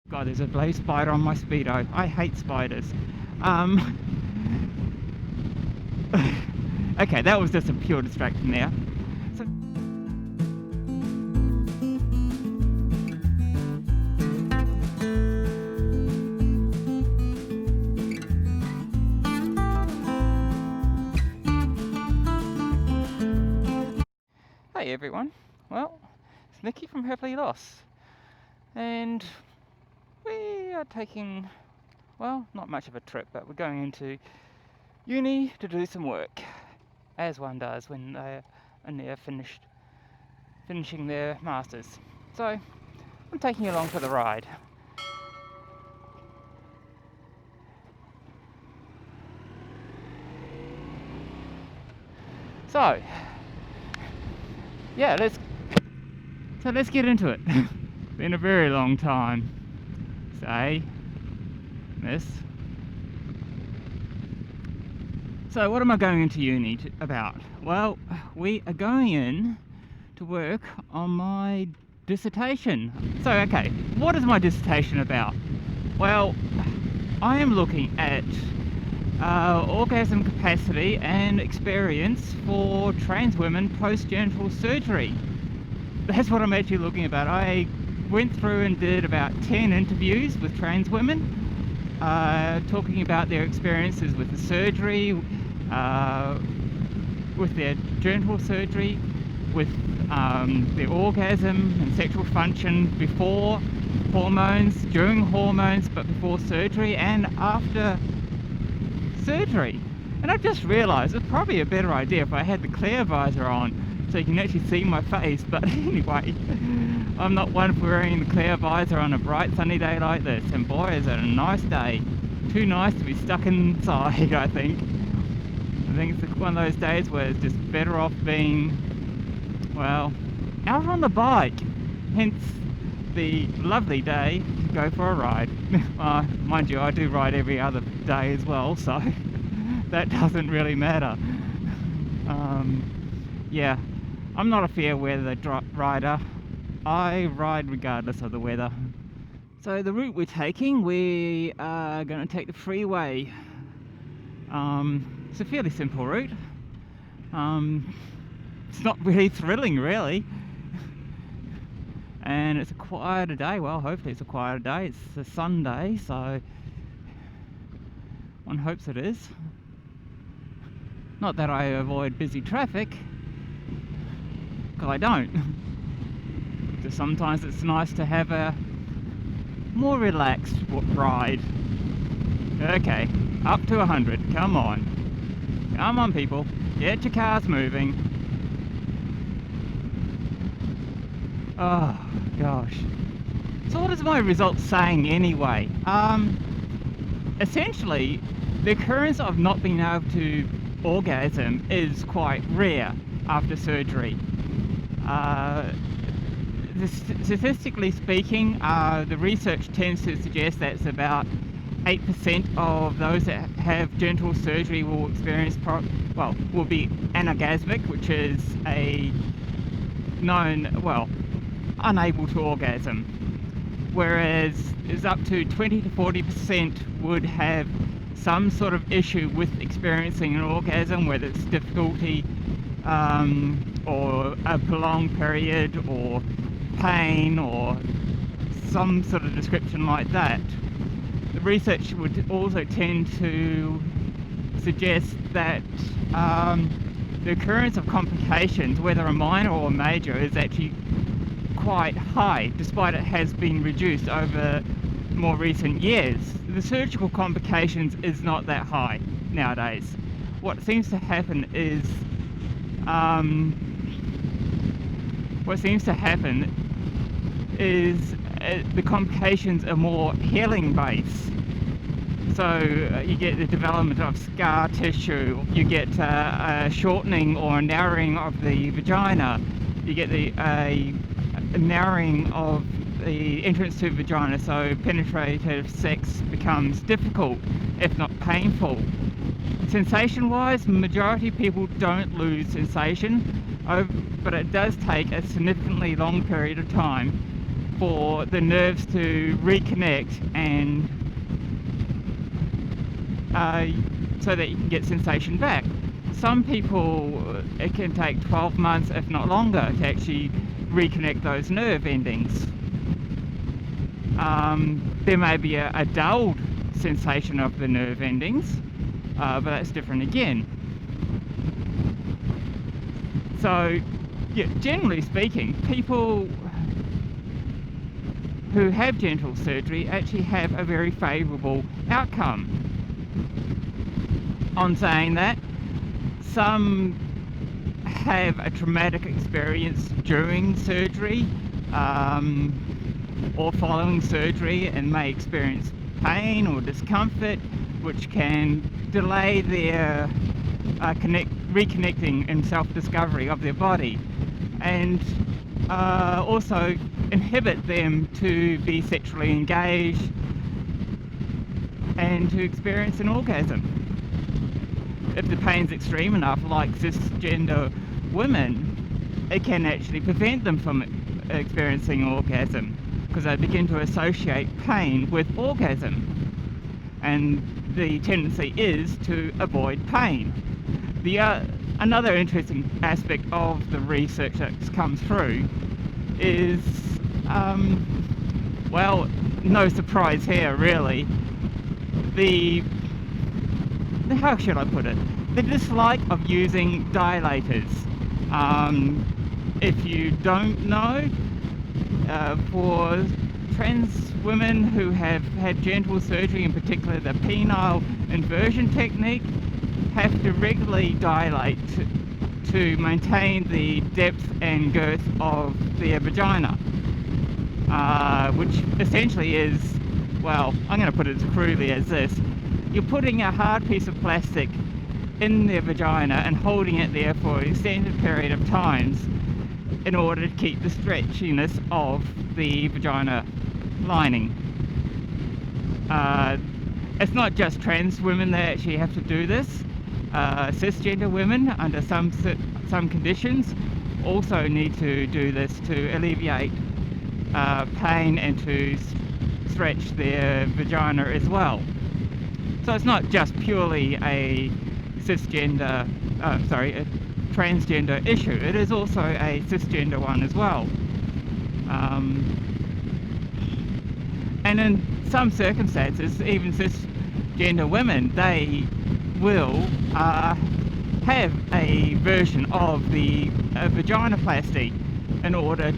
God, there's a blue spider on my Speedo. I hate spiders. Okay, that was just a pure distraction there. So, hey everyone, well, it's Mickey from Happily Lost, and we are taking, well, not much of a trip, but we're going into uni to do some work, as one does when they're finishing their masters. So I'm taking you along for the ride. So yeah, let's get into it. Been a very long time. Say, miss. So what am I going into uni about? Well, we are going in to work on my dissertation. So okay, what is my dissertation about? Well, I am looking at orgasm capacity and experience for trans women post-genital surgery. That's what I'm actually looking at. I went through and did about 10 interviews with trans women, talking about their experiences with the surgery, with their genital surgery, with their orgasm and sexual function before hormones, during hormones, but before surgery and after surgery. And I just realised it's probably a better idea if I had the clear visor on so you can actually see my face, but anyway, I'm not one for wearing the clear visor on a bright sunny day like this, and boy is it a nice day. Too nice to be stuck inside, I think. I think it's one of those days where it's just better off being, well, out on the bike, hence the lovely day to go for a ride. Mind you, I do ride every other day as well, so that doesn't really matter. Yeah, I'm not a fair weather rider. I ride regardless of the weather. So the route we're taking, we are going to take the freeway. It's a fairly simple route. It's not really thrilling, really. And it's a quieter day. Well, hopefully it's a quieter day. It's a Sunday, so one hopes it is. Not that I avoid busy traffic, because I don't. Just sometimes it's nice to have a more relaxed ride. Okay, up to 100. Come on. Come on, people. Get your cars moving. Oh, gosh. So what is my results saying anyway? Essentially, the occurrence of not being able to orgasm is quite rare after surgery. Statistically speaking, the research tends to suggest that it's about 8% of those that have genital surgery will experience, will be anorgasmic, which is a known, unable to orgasm. Whereas it's up to 20 to 40% would have some sort of issue with experiencing an orgasm, whether it's difficulty or a prolonged period or pain or some sort of description like that. The research would also tend to suggest that the occurrence of complications, whether a minor or major, is actually quite high, despite it has been reduced over more recent years. The surgical complications is not that high nowadays. What seems to happen is the complications are more healing based. So you get the development of scar tissue, you get a shortening or a narrowing of the vagina, you get a narrowing of the entrance to the vagina, so penetrative sex becomes difficult, if not painful. Sensation wise, majority of people don't lose sensation, but it does take a significantly long period of time for the nerves to reconnect and so that you can get sensation back. Some people, it can take 12 months, if not longer, to actually reconnect those nerve endings. There may be a dulled sensation of the nerve endings, but that's different again. So, yeah, generally speaking, people who have genital surgery actually have a very favourable outcome. On saying that, some have a traumatic experience during surgery or following surgery and may experience pain or discomfort, which can delay their reconnecting and self-discovery of their body, and also inhibit them to be sexually engaged and to experience an orgasm. If the pain's extreme enough, like cisgender women, it can actually prevent them from experiencing orgasm, because they begin to associate pain with orgasm, and the tendency is to avoid pain. Another interesting aspect of the research that's come through is, well, no surprise here really, how should I put it? The dislike of using dilators. If you don't know, for trans women who have had genital surgery, in particular the penile inversion technique, have to regularly dilate to maintain the depth and girth of their vagina, which essentially is, well, I'm going to put it as crudely as this: you're putting a hard piece of plastic in their vagina and holding it there for an extended period of times in order to keep the stretchiness of the vagina lining. It's not just trans women that actually have to do this. Cisgender women, under some conditions, also need to do this to alleviate pain and to stretch their vagina as well. So it's not just purely a transgender issue. It is also a cisgender one as well. And in some circumstances, even cisgender women, they will have a version of the vaginoplasty in order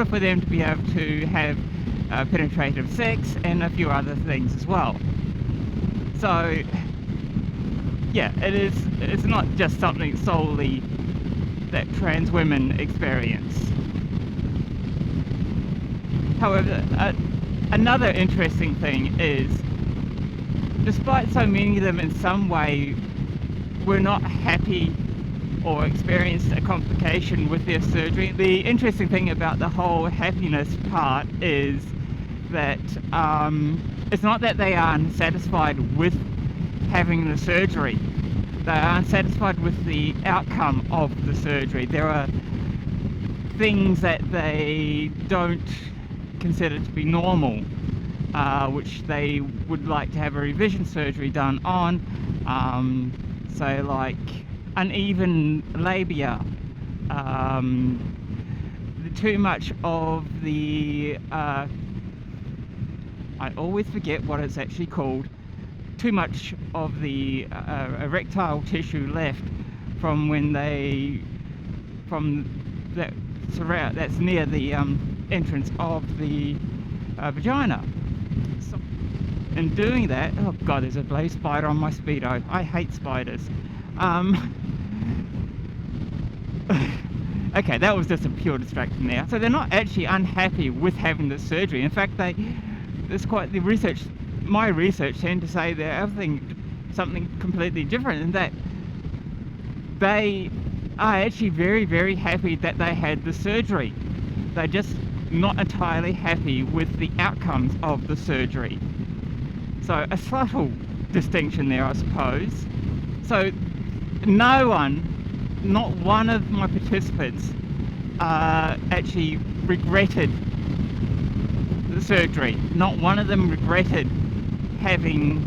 for them to be able to have penetrative sex and a few other things as well. So yeah, it's not just something solely that trans women experience. However, another interesting thing is, despite so many of them in some way were not happy or experienced a complication with their surgery, the interesting thing about the whole happiness part is that it's not that they are unsatisfied with having the surgery. They are unsatisfied with the outcome of the surgery. There are things that they don't consider to be normal, which they would like to have a revision surgery done on, say like uneven labia, too much of the I always forget what it's actually called, too much of the erectile tissue left from when that's near the entrance of the vagina. So in doing that, oh god, there's a bloody spider on my Speedo. I hate spiders. Okay, that was just a pure distraction there. So they're not actually unhappy with having the surgery. In fact, my research tend to say they're something completely different, in that they are actually very, very happy that they had the surgery. They're just not entirely happy with the outcomes of the surgery. So a subtle distinction there, I suppose. So not one of my participants actually regretted the surgery. Not one of them regretted having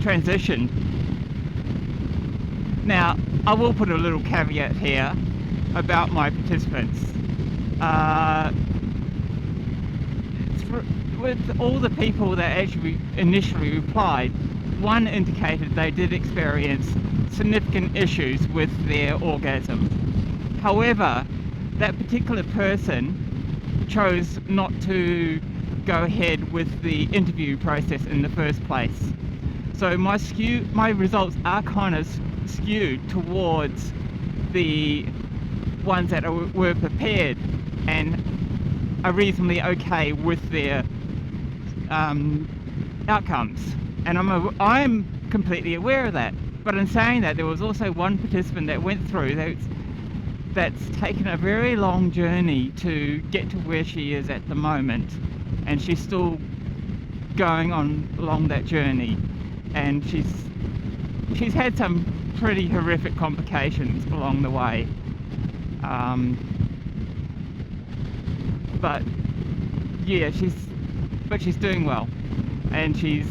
transitioned. Now, I will put a little caveat here about my participants. With all the people that actually initially replied, one indicated they did experience significant issues with their orgasm. However, that particular person chose not to go ahead with the interview process in the first place. So my results are kind of skewed towards the ones that were prepared and are reasonably okay with their outcomes, and I'm completely aware of that. But in saying that, there was also one participant that went through that's taken a very long journey to get to where she is at the moment, and she's still going on along that journey, and she's had some pretty horrific complications along the way, but yeah, she's doing well, and she's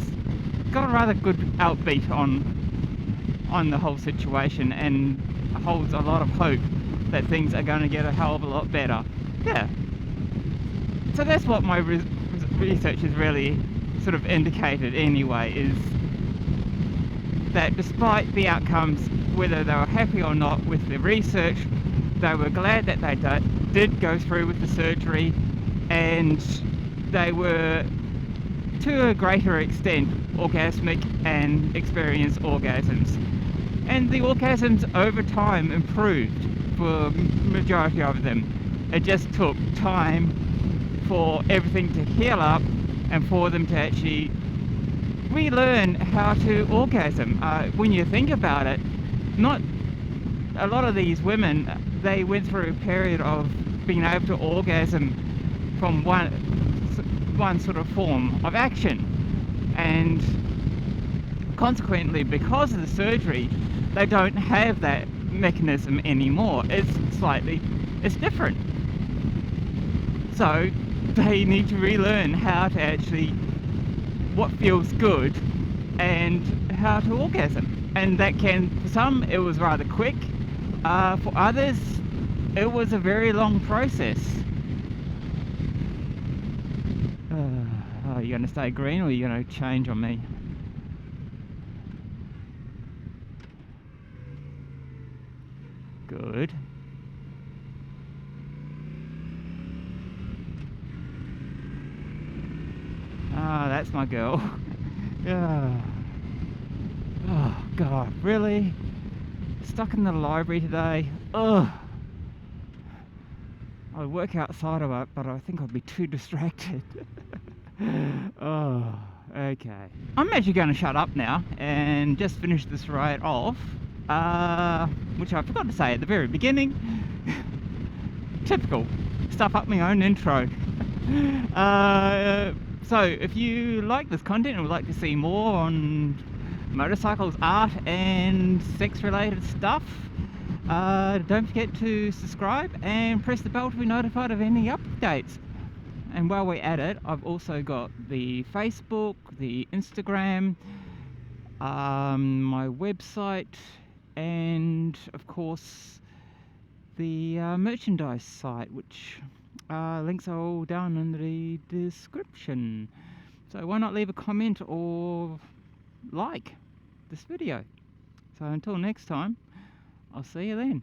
got a rather good outbeat on the whole situation, and holds a lot of hope that things are going to get a hell of a lot better. Yeah. So that's what my research has really sort of indicated anyway, is that despite the outcomes, whether they were happy or not with the research, they were glad that they did go through with the surgery, and they were, to a greater extent, orgasmic and experienced orgasms. And the orgasms over time improved for majority of them. It just took time for everything to heal up and for them to actually relearn how to orgasm. When you think about it, not a lot of these women, they went through a period of being able to orgasm from one sort of form of action, and consequently, because of the surgery, they don't have that mechanism anymore. It's different. So they need to relearn how to actually, what feels good and how to orgasm. And that can, for some, it was rather quick. For others, it was a very long process. Are you going to stay green, or are you going to change on me? Good. Ah, that's my girl. Yeah. Oh God, really? Stuck in the library today. Ugh. I'd work outside of it, but I think I'd be too distracted. Oh, okay. I'm actually going to shut up now and just finish this right off, which I forgot to say at the very beginning. Typical. Stuff up my own intro. So if you like this content and would like to see more on motorcycles, art and sex related stuff, don't forget to subscribe and press the bell to be notified of any updates. And while we're at it, I've also got the Facebook, the Instagram, my website, and of course the merchandise site, which links are all down in the description. So why not leave a comment or like this video? So until next time, I'll see you then.